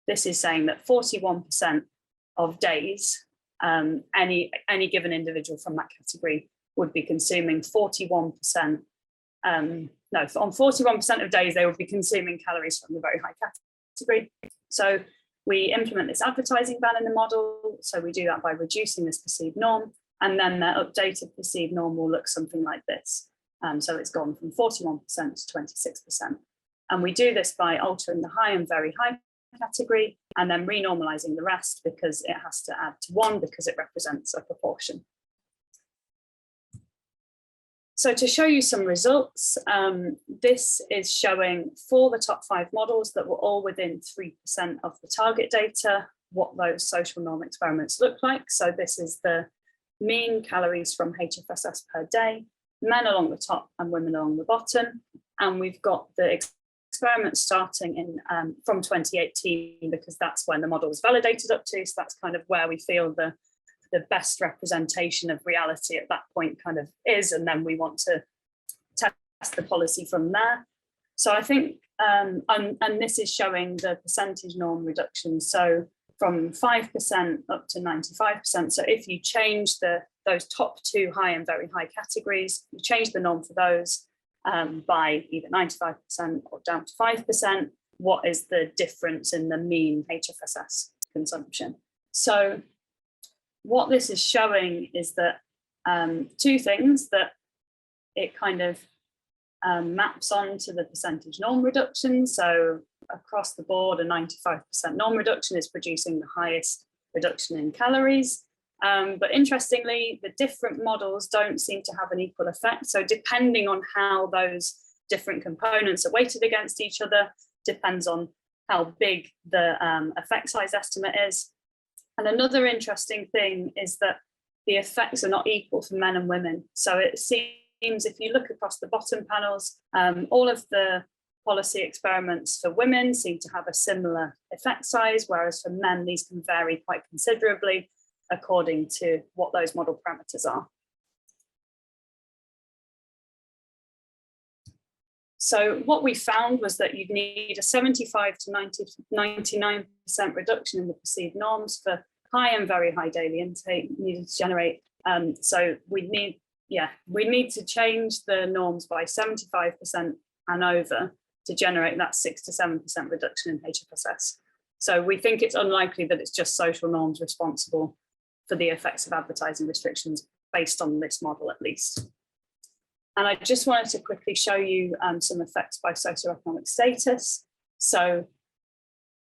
this is saying that 41% of days, any given individual from that category would be consuming 41%. On 41% of days, they would be consuming calories from the very high category. So we implement this advertising ban in the model. So we do that by reducing this perceived norm, and then their updated perceived norm will look something like this. So it's gone from 41% to 26%. And we do this by altering the high and very high category, and then renormalizing the rest because it has to add to 1 because it represents a proportion. So to show you some results, this is showing for the top 5 models that were all within 3% of the target data, what those social norm experiments look like. So this is the mean calories from HFSS per day, men along the top and women along the bottom. And we've got the experiment starting in from 2018, because that's when the model was validated up to. So that's kind of where we feel the best representation of reality at that point kind of is, and then we want to test the policy from there. So I think, and this is showing the percentage norm reduction. So from 5% up to 95%. So if you change those top 2 high and very high categories, you change the norm for those by either 95% or down to 5%, what is the difference in the mean HFSS consumption? So what this is showing is that 2 things, that it kind of maps onto the percentage norm reduction. So across the board, a 95% norm reduction is producing the highest reduction in calories. But interestingly, the different models don't seem to have an equal effect. So depending on how those different components are weighted against each other, depends on how big the effect size estimate is. And another interesting thing is that the effects are not equal for men and women. So it seems if you look across the bottom panels, all of the policy experiments for women seem to have a similar effect size, whereas for men, these can vary quite considerably according to what those model parameters are. So what we found was that you'd need a 75 to 99% reduction in the perceived norms for high and very high daily intake needed to generate. So we need to change the norms by 75% and over to generate that 6 to 7% reduction in HFSS. So we think it's unlikely that it's just social norms responsible for the effects of advertising restrictions based on this model at least. And I just wanted to quickly show you some effects by socioeconomic status. So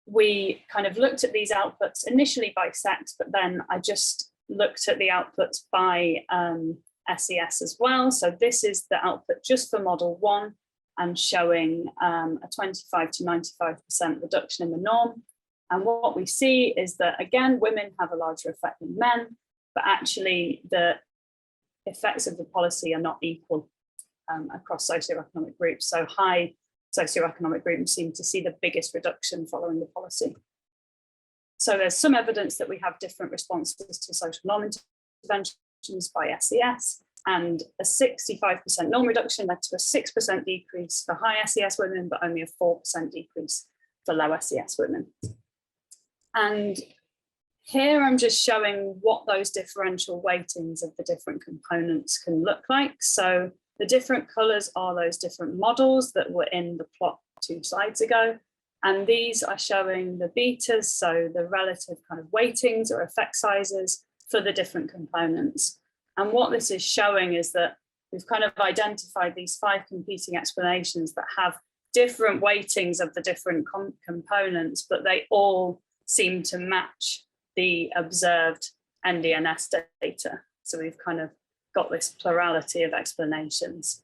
we kind of looked at these outputs initially by sex, but then I just looked at the outputs by SES as well. So this is the output just for model 1 and showing a 25 to 95% reduction in the norm. And what we see is that, again, women have a larger effect than men, but actually the effects of the policy are not equal across socioeconomic groups. So high socioeconomic groups seem to see the biggest reduction following the policy. So there's some evidence that we have different responses to social norm interventions by SES, and a 65% norm reduction led to a 6% decrease for high SES women, but only a 4% decrease for low SES women. And here I'm just showing what those differential weightings of the different components can look like. So the different colours are those different models that were in the plot 2 slides ago. And these are showing the betas, so the relative kind of weightings or effect sizes for the different components. And what this is showing is that we've kind of identified these 5 competing explanations that have different weightings of the different components, but they all seem to match the observed NDNS data. So we've kind of got this plurality of explanations.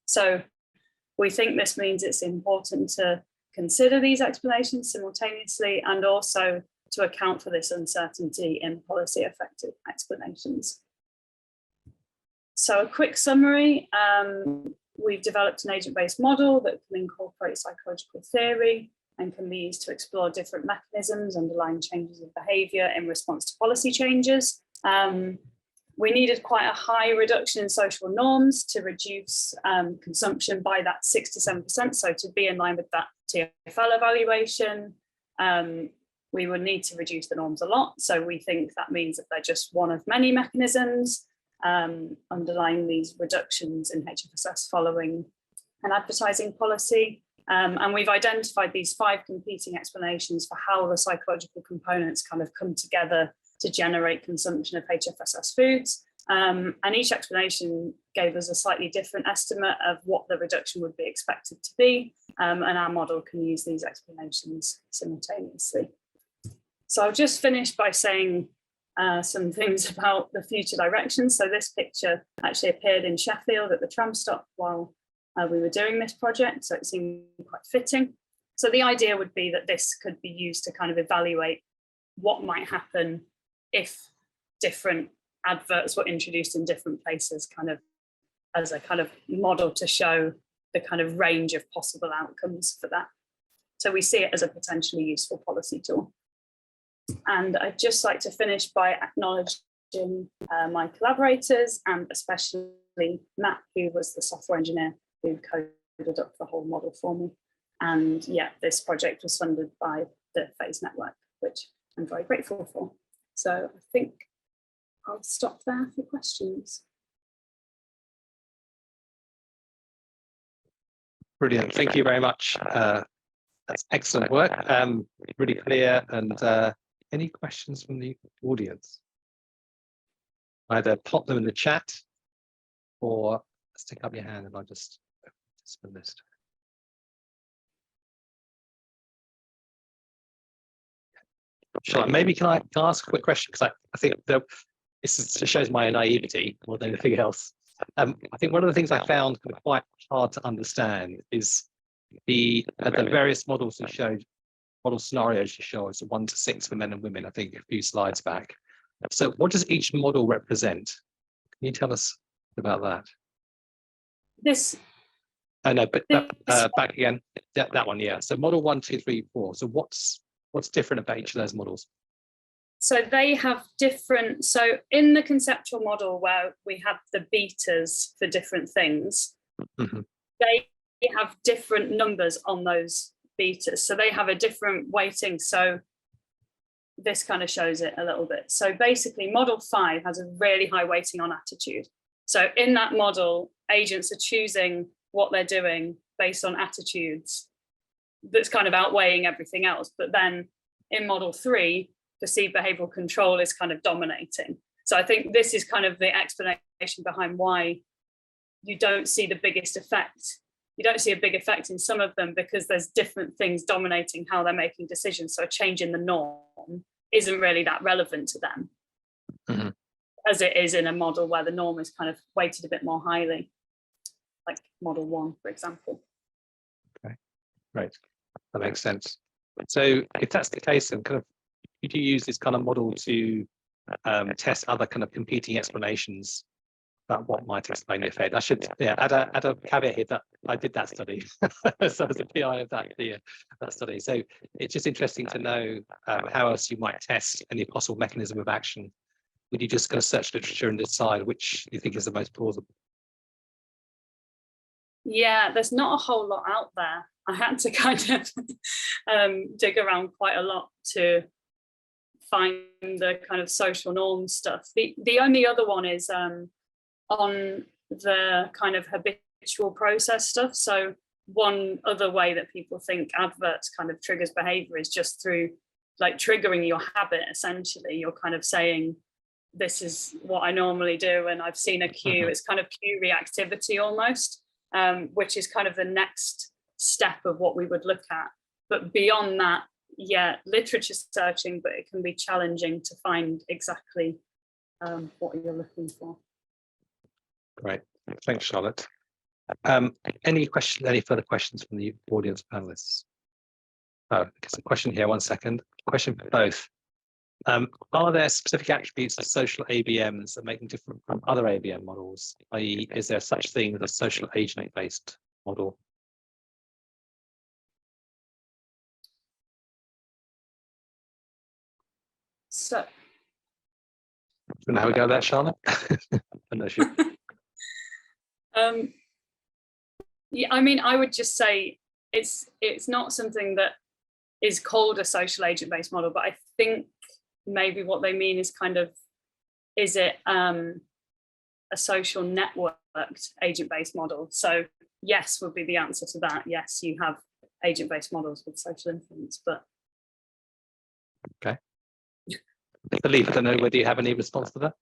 So we think this means it's important to consider these explanations simultaneously and also to account for this uncertainty in policy effective explanations. So a quick summary, we've developed an agent-based model that can incorporate psychological theory and can be used to explore different mechanisms underlying changes of behaviour in response to policy changes. We needed quite a high reduction in social norms to reduce consumption by that 6 to 7%. So to be in line with that TfL evaluation, we would need to reduce the norms a lot. So we think that means that they're just one of many mechanisms underlying these reductions in HFSS following an advertising policy. And we've identified these 5 competing explanations for how the psychological components kind of come together to generate consumption of HFSS foods. And each explanation gave us a slightly different estimate of what the reduction would be expected to be. And our model can use these explanations simultaneously. So I'll just finish by saying some things about the future direction. So this picture actually appeared in Sheffield at the tram stop while we were doing this project, so it seemed quite fitting. So the idea would be that this could be used to kind of evaluate what might happen if different adverts were introduced in different places, kind of as a kind of model to show the kind of range of possible outcomes for that. So we see it as a potentially useful policy tool. And I'd just like to finish by acknowledging my collaborators and especially Matt, who was the software engineer who coded up the whole model for me. And yeah, this project was funded by the Phase Network, which I'm very grateful for. So I think I'll stop there for questions. Brilliant. Thank you very much. That's excellent work. Really clear. And any questions from the audience? Either pop them in the chat or stick up your hand and I'll just spin this. Sure. Maybe can I ask a quick question? Because I think that this shows my naivety more than anything else. I think one of the things I found quite hard to understand is the various models you showed, model scenarios you showed, so 1 to 6 for men and women, I think a few slides back. So what does each model represent? Can you tell us about that? This I know, but back again, that one, yeah. So model 1, 2, 3, 4. So what's different about each of those models? So they have different, so in the conceptual model where we have the betas for different things, they have different numbers on those betas. So they have a different weighting. So this kind of shows it a little bit. So basically model 5 has a really high weighting on attitude. So in that model, agents are choosing what they're doing based on attitudes that's kind of outweighing everything else. But then in model 3, perceived behavioral control is kind of dominating. So I think this is kind of the explanation behind why you don't see the biggest effect. You don't see a big effect in some of them because there's different things dominating how they're making decisions. So a change in the norm isn't really that relevant to them as it is in a model where the norm is kind of weighted a bit more highly, like model 1, for example. Okay, right. That makes sense. So if that's the case, then kind of, could you use this kind of model to test other kind of competing explanations about what might explain the effect? I should add a caveat here that I did that study. So I was a PI of that study. So it's just interesting to know how else you might test any possible mechanism of action. Would you just kind of search literature and decide which you think is the most plausible? Yeah, there's not a whole lot out there. I had to kind of dig around quite a lot to find the kind of social norm stuff. The only other one is on the kind of habitual process stuff. So one other way that people think adverts kind of triggers behavior is just through like triggering your habit. Essentially, you're kind of saying, this is what I normally do, and I've seen a cue. It's kind of cue reactivity almost, which is kind of the next step of what we would look at. But beyond that, yeah, literature searching, but it can be challenging to find exactly what you're looking for. Great, thanks, Charlotte. Any further questions from the audience panelists? Oh, there's a question here, 1 second. Question for both. Are there specific attributes of social ABMs that make them different from other ABM models? I.e., is there such thing as a social agent-based model? So, how we go with that, Charlotte? I'm not sure. yeah, I mean, I would just say it's not something that is called a social agent-based model, but I think maybe what they mean is kind of, is it a social networked agent-based model? So yes would be the answer to that. Yes, you have agent-based models with social influence, but okay. Philippe, I don't know whether you have any response to that.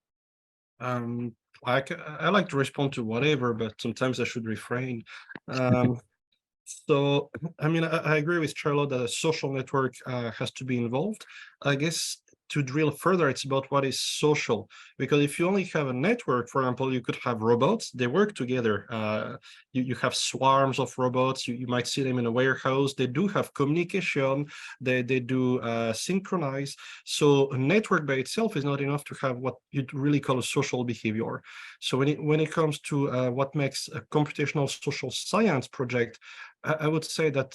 I like to respond to whatever, but sometimes I should refrain. So, I mean, I agree with Charlotte that a social network has to be involved. I guess to drill further, it's about what is social. Because if you only have a network, for example, you could have robots, they work together. You have swarms of robots, you might see them in a warehouse, they do have communication, they do synchronize. So a network by itself is not enough to have what you'd really call a social behavior. So when it comes to what makes a computational social science project, I would say that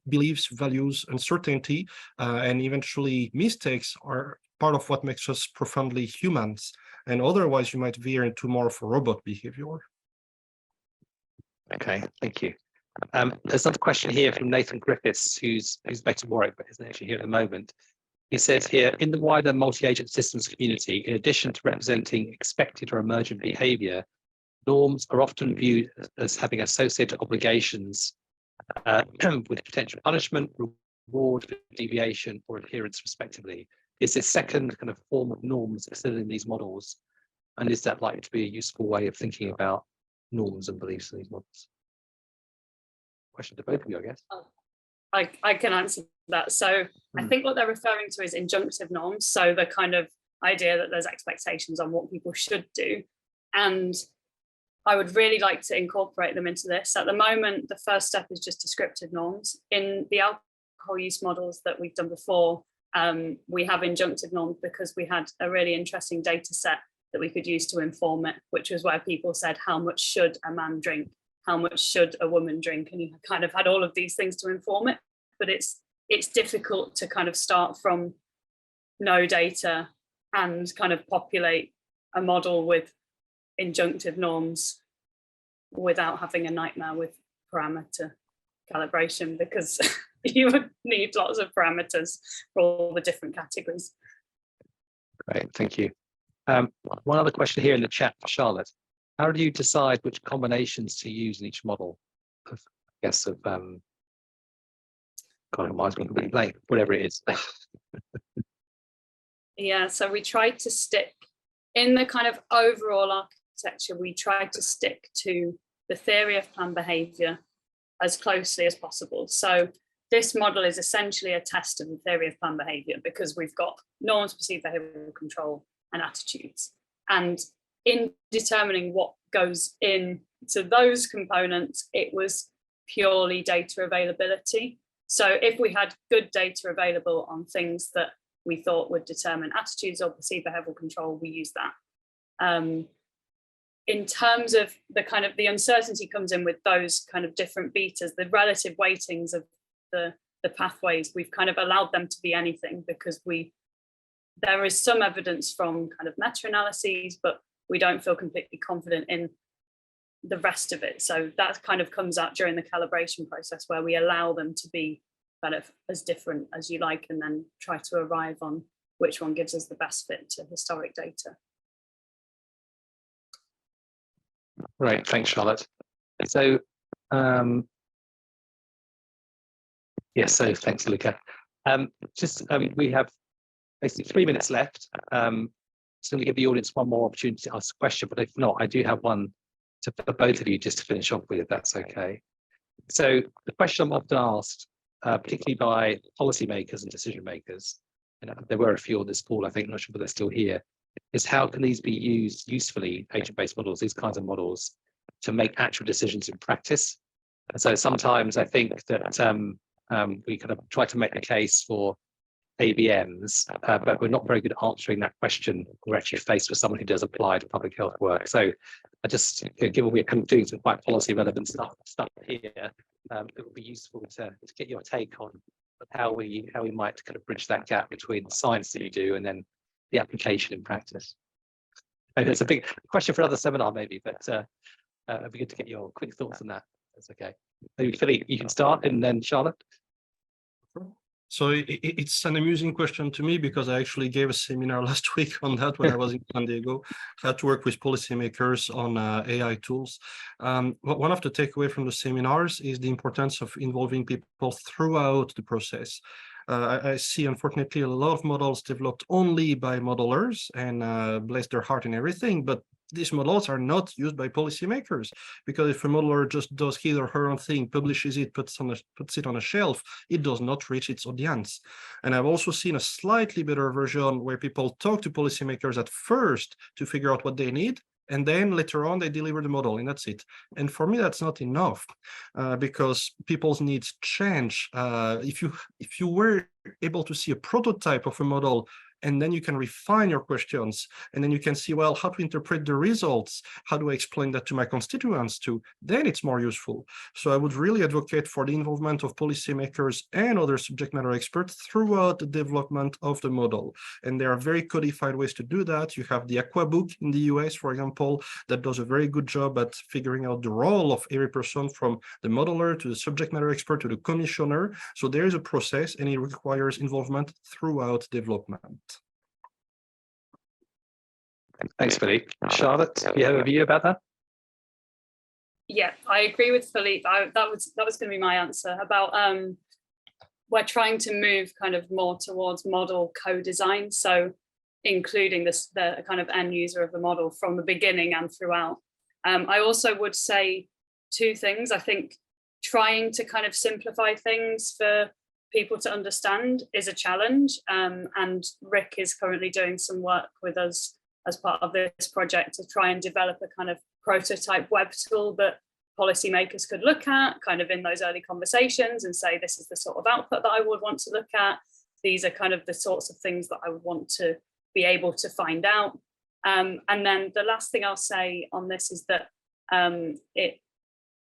beliefs, values, uncertainty, and eventually mistakes are part of what makes us profoundly humans. And otherwise, you might veer into more of a robot behavior. Okay, thank you. There's another question here from Nathan Griffiths, who's based in Warwick, but isn't actually here at the moment. He says here, in the wider multi-agent systems community, in addition to representing expected or emergent behavior, norms are often viewed as having associated obligations with potential punishment, reward, deviation, or adherence, respectively. Is this second kind of form of norms still in these models? And is that likely to be a useful way of thinking about norms and beliefs in these models? Question to both of you, I guess. I can answer that. So I think what they're referring to is injunctive norms. So the kind of idea that there's expectations on what people should do. And I would really like to incorporate them into this. At the moment, the first step is just descriptive norms. In the alcohol use models that we've done before, we have injunctive norms because we had a really interesting data set that we could use to inform it, which was where people said, how much should a man drink? how much should a woman drink, and you kind of had all of these things to inform it. But it's difficult to kind of start from no data and kind of populate a model with injunctive norms without having a nightmare with parameter calibration, because you would need lots of parameters for all the different categories. Great, thank you. One other question here in the chat for Charlotte. How do you decide which combinations to use in each model? I guess of God, reminds me of blank, whatever it is. Yeah, so we tried to stick in the kind of overall architecture. We tried to stick to the theory of planned behaviour as closely as possible. So this model is essentially a test of the theory of planned behaviour, because we've got norms, perceived behavioural control, and attitudes. And in determining what goes into those components, it was purely data availability. So if we had good data available on things that we thought would determine attitudes or perceived behavioural control, we use that. In terms of the uncertainty comes in with those kind of different betas, the relative weightings of the pathways, we've kind of allowed them to be anything, because there is some evidence from kind of meta-analyses, but we don't feel completely confident in the rest of it. So that kind of comes out during the calibration process, where we allow them to be kind of as different as you like, and then try to arrive on which one gives us the best fit to historic data. Right, thanks, Charlotte. So, yes, so thanks, Luca. We have basically 3 minutes left. So I'm going to give the audience one more opportunity to ask a question, but if not, I do have one for both of you just to finish off with, if that's okay. So the question I'm often asked, particularly by policymakers and decision makers, and there were a few on this call, I think, not sure if they're still here, is how can these be used usefully, agent-based models, these kinds of models, to make actual decisions in practice? And so sometimes I think that we kind of try to make a case for ABMs, but we're not very good at answering that question. We're actually faced with someone who does applied public health work. So I just, given we're kind of doing some quite policy relevant stuff here, it would be useful to get your take on how we might kind of bridge that gap between the science that you do and then the application in practice. Maybe it's a big question for another seminar, maybe, but it'd be good to get your quick thoughts on that. That's okay. Maybe Philippe, you can start, and then Charlotte. So it's an amusing question to me, because I actually gave a seminar last week on that when I was in San Diego. I had to work with policymakers on AI tools. One of the takeaway from the seminars is the importance of involving people throughout the process. I see, unfortunately, a lot of models developed only by modelers, and bless their heart and everything, but these models are not used by policymakers, because if a modeler just does his or her own thing, publishes it, puts it on a shelf, it does not reach its audience. And I've also seen a slightly better version where people talk to policymakers at first to figure out what they need, and then later on they deliver the model, and that's it. And for me, that's not enough, because people's needs change. If you were able to see a prototype of a model, and then you can refine your questions, and then you can see, well, how to interpret the results, how do I explain that to my constituents too, then it's more useful. So I would really advocate for the involvement of policymakers and other subject matter experts throughout the development of the model. And there are very codified ways to do that. You have the Aqua book in the US, for example, that does a very good job at figuring out the role of every person, from the modeler to the subject matter expert to the commissioner. So there is a process, and it requires involvement throughout development. Thanks, Philippe. Charlotte, do you have a view about that? Yeah, I agree with Philippe. That was going to be my answer about we're trying to move kind of more towards model co-design, so including the kind of end user of the model from the beginning and throughout. I also would say two things. I think trying to kind of simplify things for people to understand is a challenge, and Rick is currently doing some work with us as part of this project to try and develop a kind of prototype web tool that policymakers could look at kind of in those early conversations and say, this is the sort of output that I would want to look at. These are kind of the sorts of things that I would want to be able to find out. And then the last thing I'll say on this is that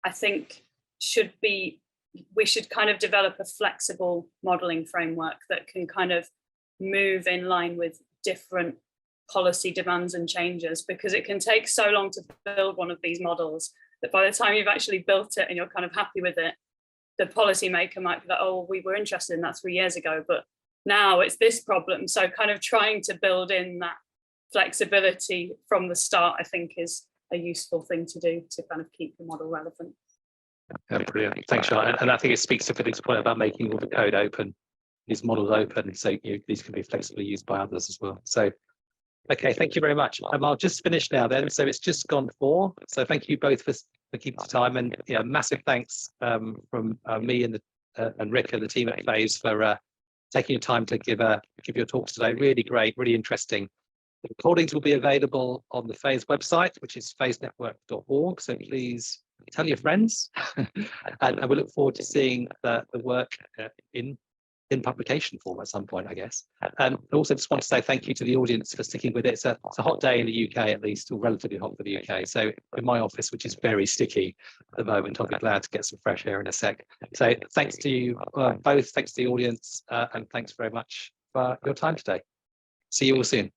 I think we should kind of develop a flexible modelling framework that can kind of move in line with different policy demands and changes, because it can take so long to build one of these models that by the time you've actually built it and you're kind of happy with it, the policymaker might be like, oh, we were interested in that 3 years ago, but now it's this problem. So kind of trying to build in that flexibility from the start, I think, is a useful thing to do to kind of keep the model relevant. Brilliant. Thanks, Charlotte. And I think it speaks to Philippe's point about making all the code open, these models open, so these can be flexibly used by others as well. So, okay, thank you very much. I'll just finish now then. So it's just gone 4. So thank you both for keeping the time, and massive thanks from me and Rick and the team at Phase for taking your time to give your talks today. Really great, really interesting. The recordings will be available on the Phase website, which is phasenetwork.org. So please tell your friends, and we look forward to seeing the work in publication form at some point, I guess. And I also just want to say thank you to the audience for sticking with it. It's a hot day in the UK, at least, or relatively hot for the UK. So in my office, which is very sticky at the moment, I'll be glad to get some fresh air in a sec. So thanks to you both, thanks to the audience, and thanks very much for your time today. See you all soon.